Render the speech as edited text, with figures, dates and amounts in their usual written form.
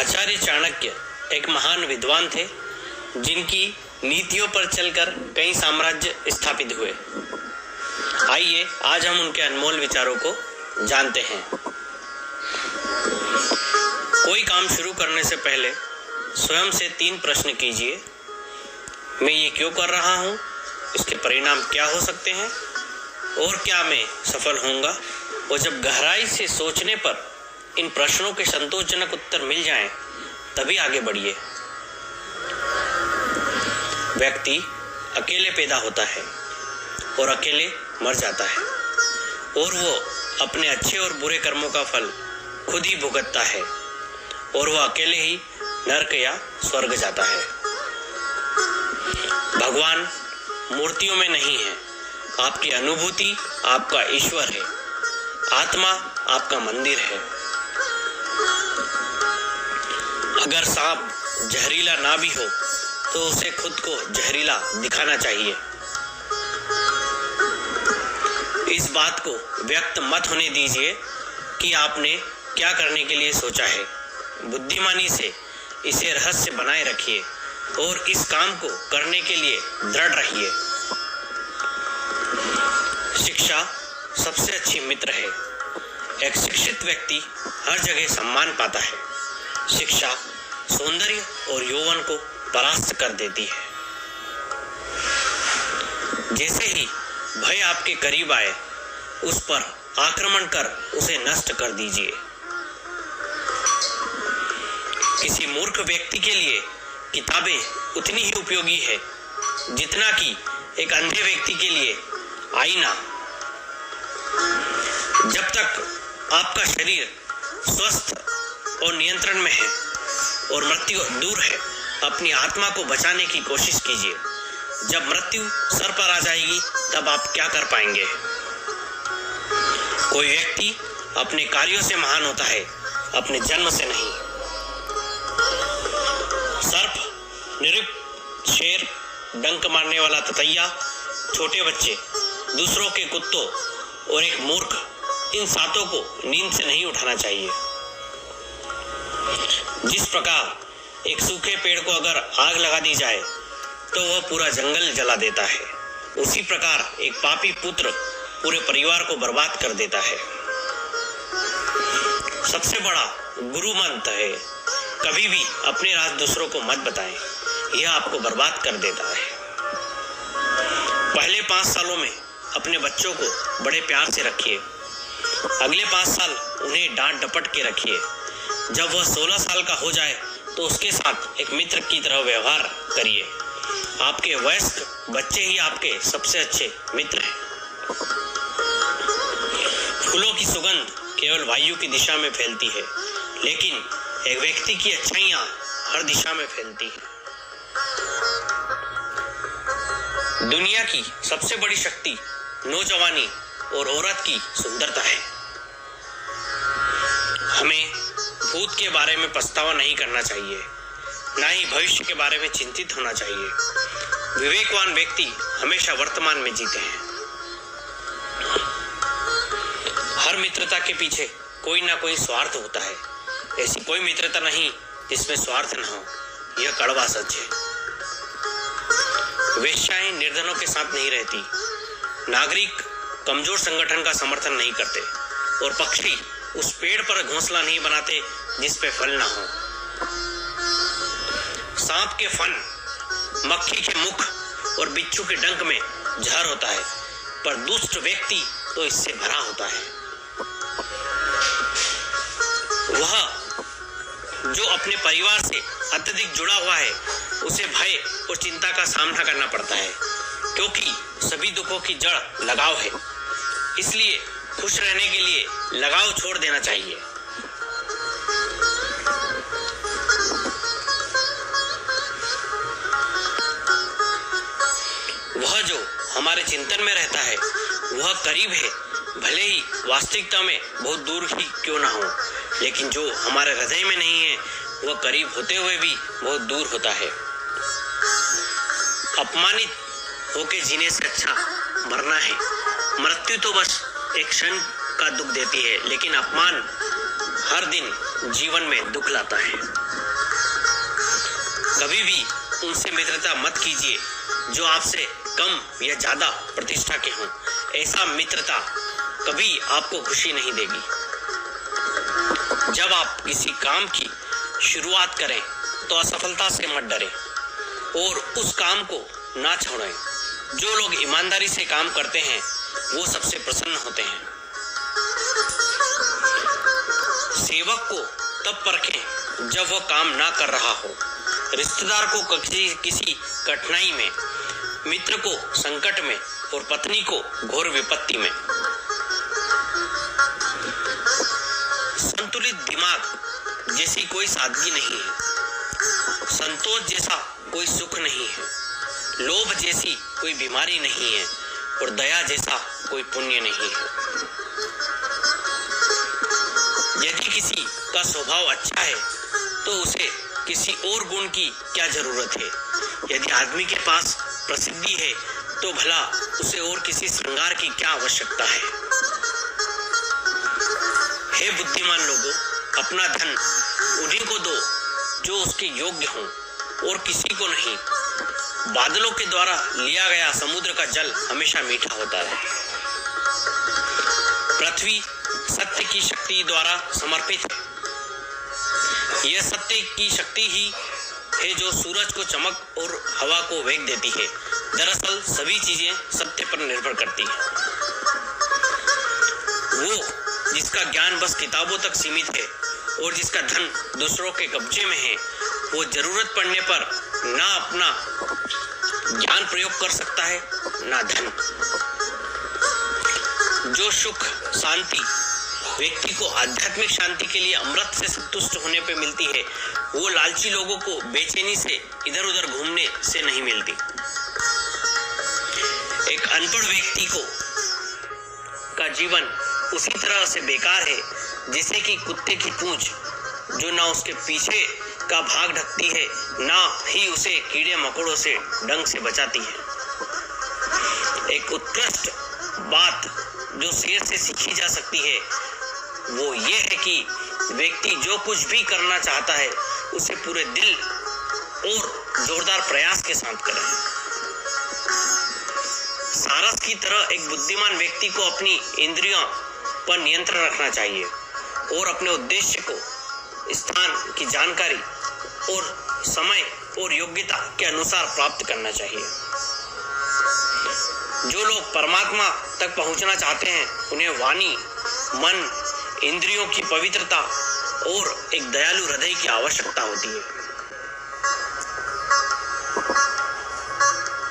आचार्य चाणक्य एक महान विद्वान थे जिनकी नीतियों पर चलकर कई साम्राज्य स्थापित हुए। आइए आज हम उनके अनमोल विचारों को जानते हैं। कोई काम शुरू करने से पहले स्वयं से 3 प्रश्न कीजिए। मैं ये क्यों कर रहा हूँ, इसके परिणाम क्या हो सकते हैं और क्या मैं सफल होऊंगा। और जब गहराई से सोचने पर इन प्रश्नों के संतोषजनक उत्तर मिल जाएं, तभी आगे बढ़िए। व्यक्ति अकेले पैदा होता है और अकेले मर जाता है और वो अपने अच्छे और बुरे कर्मों का फल खुद ही भुगतता है और वह अकेले ही नरक या स्वर्ग जाता है। भगवान मूर्तियों में नहीं है। आपकी अनुभूति आपका ईश्वर है। आत्मा आपका मंदिर है। अगर सांप जहरीला ना भी हो तो उसे खुद को जहरीला दिखाना चाहिए। इस बात को व्यक्त मत होने दीजिए कि आपने क्या करने के लिए सोचा है। बुद्धिमानी से इसे रहस्य बनाए रखिए और इस काम को करने के लिए दृढ़ रहिए। शिक्षा सबसे अच्छी मित्र है। एक शिक्षित व्यक्ति हर जगह सम्मान पाता है। शिक्षा सौंदर्य और यौवन को परास्त कर देती है। जैसे ही भय आपके करीब आए, उस पर आक्रमण कर उसे नष्ट कर दीजिए। किसी मूर्ख व्यक्ति के लिए किताबें उतनी ही उपयोगी है जितना कि एक अंधे व्यक्ति के लिए आईना। जब तक आपका शरीर स्वस्थ और नियंत्रण में है और मृत्यु दूर है, अपनी आत्मा को बचाने की कोशिश कीजिए। जब मृत्यु सर पर आ जाएगी, तब आप क्या कर पाएंगे। कोई व्यक्ति अपने कार्यों से महान होता है, अपने जन्म से नहीं। सर्प, निरुप, शेर, डंक मारने वाला ततैया, छोटे बच्चे, दूसरों के कुत्तों और एक मूर्ख, इन 7 को नींद से नहीं उठाना चाहिए। जिस प्रकार एक सूखे पेड़ को अगर आग लगा दी जाए तो वह पूरा जंगल जला देता है, उसी प्रकार एक पापी पुत्र पूरे परिवार को बर्बाद कर देता है। सबसे बड़ा गुरु मंत्र है, कभी भी अपने राज दूसरों को मत बताएं, यह आपको बर्बाद कर देता है। पहले 5 सालों में अपने बच्चों को बड़े प्यार से रखिए। अगले 5 साल उन्हें डांट डपट के रखिए। जब वह 16 साल का हो जाए तो उसके साथ एक मित्र की तरह व्यवहार करिए। आपके वयस्क बच्चे ही आपके सबसे अच्छे मित्र हैं। फूलों की सुगंध केवल वायु की दिशा में फैलती है, लेकिन एक व्यक्ति की अच्छाइयाँ हर दिशा में फैलती हैं। दुनिया की सबसे बड़ी शक्ति नौजवानी और औरत की सुंदरता है। हमें भूत के बारे में पछतावा नहीं करना चाहिए, ना ही भविष्य के बारे में चिंतित होना चाहिए। विवेकवान व्यक्ति हमेशा वर्तमान में जीते हैं। हर मित्रता के पीछे कोई ना कोई स्वार्थ होता है। ऐसी कोई मित्रता नहीं जिसमें स्वार्थ न हो, यह कड़वा सच है। वेश्याएं निर्धनों के साथ नहीं रहती, नागरिक कमजोर संगठन का समर्थन नहीं करते और पक्षी उस पेड़ पर घोंसला नहीं बनाते जिस पे फल ना हो। सांप के फन, मक्खी के मुख और बिच्छू के डंक में जहर होता है, पर दुष्ट व्यक्ति तो इससे भरा होता है। वह जो अपने परिवार से अत्यधिक जुड़ा हुआ है, उसे भय और चिंता का सामना करना पड़ता है, क्योंकि सभी दुखों की जड़ लगाव है। इसलिए खुश रहने के लिए लगाव छोड़ देना चाहिए। वह जो हमारे चिंतन में रहता है वह करीब है, भले ही वास्तविकता में बहुत दूर ही क्यों ना हो, लेकिन जो हमारे हृदय में नहीं है वह करीब होते हुए भी बहुत दूर होता है। अपमानित होके जीने से अच्छा मरना है। मृत्यु तो बस एक क्षण का दुख देती है, लेकिन अपमान हर दिन जीवन में दुख लाता है। कभी भी उनसे मित्रता मत कीजिए जो आपसे कम या ज़्यादा प्रतिष्ठा के हों। ऐसा मित्रता कभी आपको खुशी नहीं देगी। जब आप किसी काम की शुरुआत करें तो असफलता से मत डरें और उस काम को ना छोड़ें। जो लोग ईमानदारी से काम करते हैं वो सबसे प्रसन्न होते हैं। सेवक को तब परखें जब वह काम ना कर रहा हो, रिश्तेदार को किसी कठिनाई में, मित्र को संकट में और पत्नी को घोर विपत्ति में। संतुलित दिमाग जैसी कोई सादगी नहीं है, संतोष जैसा कोई सुख नहीं है, लोभ जैसी कोई बीमारी नहीं है और दया जैसा कोई पुण्य नहीं है। यदि किसी का स्वभाव अच्छा है तो उसे किसी और गुण की क्या जरूरत है। यदि आदमी के पास प्रसिद्धि है तो भला उसे और किसी श्रृंगार की क्या आवश्यकता है। हे बुद्धिमान लोगों, अपना धन उन्हीं को दो जो उसके योग्य हों और किसी को नहीं। बादलों के द्वारा लिया गया समुद्र का जल हमेशा मीठा होता है। पृथ्वी सत्य की शक्ति द्वारा समर्पित है। यह सत्य की शक्ति ही है जो सूरज को चमक और हवा को वेग देती है। दरअसल सभी चीजें सत्य पर निर्भर करती हैं। वो जिसका ज्ञान बस किताबों तक सीमित है और जिसका धन दूसरों के कब्जे में है, वो जरूरत पड़ने पर ना अपना ज्ञान प्रयोग कर सकता है ना धन। जो सुख शांति व्यक्ति को आध्यात्मिक शांति के लिए अमृत से संतुष्ट होने पे मिलती है, वो लालची लोगों को बेचैनी से इधर उधर घूमने से नहीं मिलती। एक अनपढ़ व्यक्ति का जीवन उसी तरह से बेकार है जैसे कि कुत्ते की पूंछ जो ना उसके पीछे का भाग ढकती है ना ही उसे कीड़े मकोड़ों से डंक से बचाती है। एक उत्कृष्ट बात जो शेर से सीखी जा सकती है वो ये है कि व्यक्ति जो कुछ भी करना चाहता है उसे पूरे दिल और जोरदार प्रयास के साथ करे। सारस की तरह एक बुद्धिमान व्यक्ति को अपनी इंद्रियों पर नियंत्रण रखना चाहिए और अपने उद्देश्य को स्थान की जानकारी और समय और योग्यता के अनुसार प्राप्त करना चाहिए। जो लोग परमात्मा तक पहुंचना चाहते हैं उन्हें वाणी, मन, इंद्रियों की पवित्रता और एक दयालु हृदय की आवश्यकता होती है।